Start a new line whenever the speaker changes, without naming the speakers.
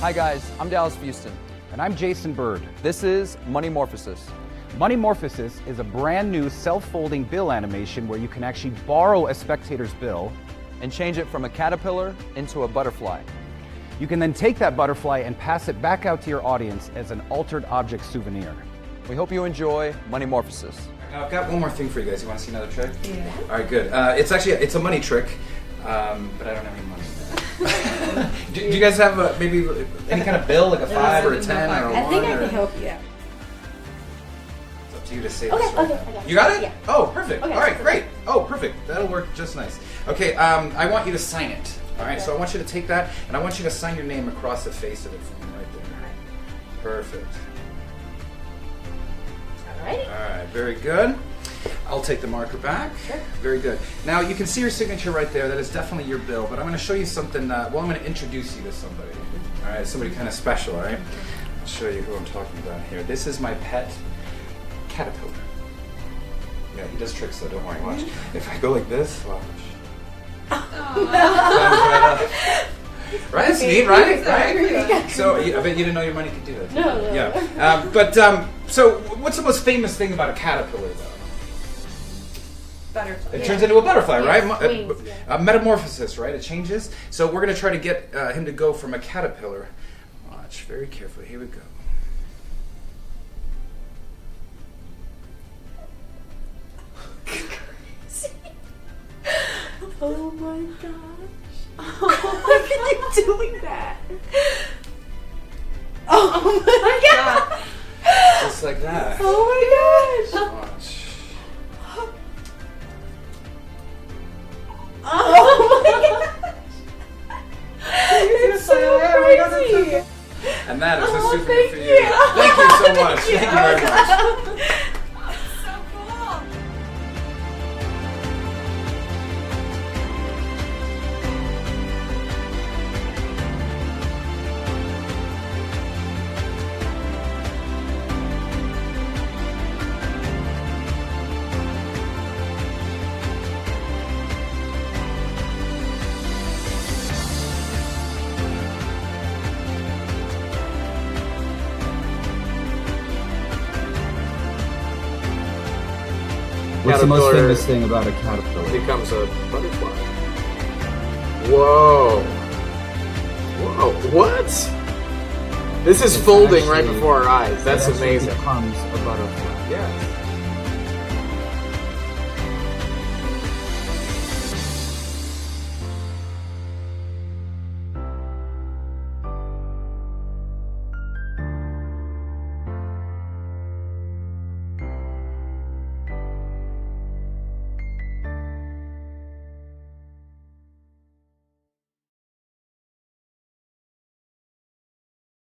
Hi guys, I'm Dallas Fueston.
And I'm Jason Bird.
This is Moneymorphosis.
Moneymorphosis is a brand new self-folding bill animation where you can actually borrow a spectator's bill
And change it from a caterpillar into a butterfly.
You can then take that butterfly and pass it back out to your audience as an altered object souvenir.
We hope you enjoy Moneymorphosis.
Now I've got one more thing for you guys. You want to see another trick?
Yeah.
All right, good. It's a money trick, but I don't have any money. do you guys have maybe any kind of bill, like a 5 or a 10 or a 1?
I think I can help you.
It's up to you to say
Okay,
this. Right
okay,
now.
I got it.
You got it?
Yeah.
Oh, perfect.
Okay,
All right,
so-
great. Oh, perfect. That'll work just nice. Okay, I want you to sign it. All right, so I want you to take that, and I want you to sign your name across the face of it for me right there. Perfect.
Alrighty.
All right, very good. I'll take the marker back.
Sure.
Very good. Now you can see your signature right there. That is definitely your bill. But I'm going to show you something. I'm going to introduce you to somebody. All right, somebody kind of special. All right. I'll show you who I'm talking about here. This is my pet caterpillar. Yeah, he does tricks though. Don't worry. Watch. If I go like this, watch. Right? It's neat, right? Right. So I bet you didn't know your money could do that.
No.
Yeah. So what's the most famous thing about a caterpillar though?
Butterfly.
It turns into a butterfly,
Yes,
right?
wings, yeah.
Metamorphosis, right? It changes. So we're going to try to get him to go from a caterpillar. Watch very carefully. Here we go.
Oh my gosh. How are you doing that? Oh my god.
Just like that.
Oh my gosh.
Watch.
Oh my gosh. It's so crazy.
And that is a
Oh,
souvenir
thank
for you.
you.
Thank you so much. Thank you very much.
So cool.
What's the most
Caterpillar
famous thing about a caterpillar?
becomes a butterfly. Whoa. Whoa, what? This is
It's
folding right
actually-
before our eyes. That's
it actually
amazing.
becomes a butterfly.
Yeah.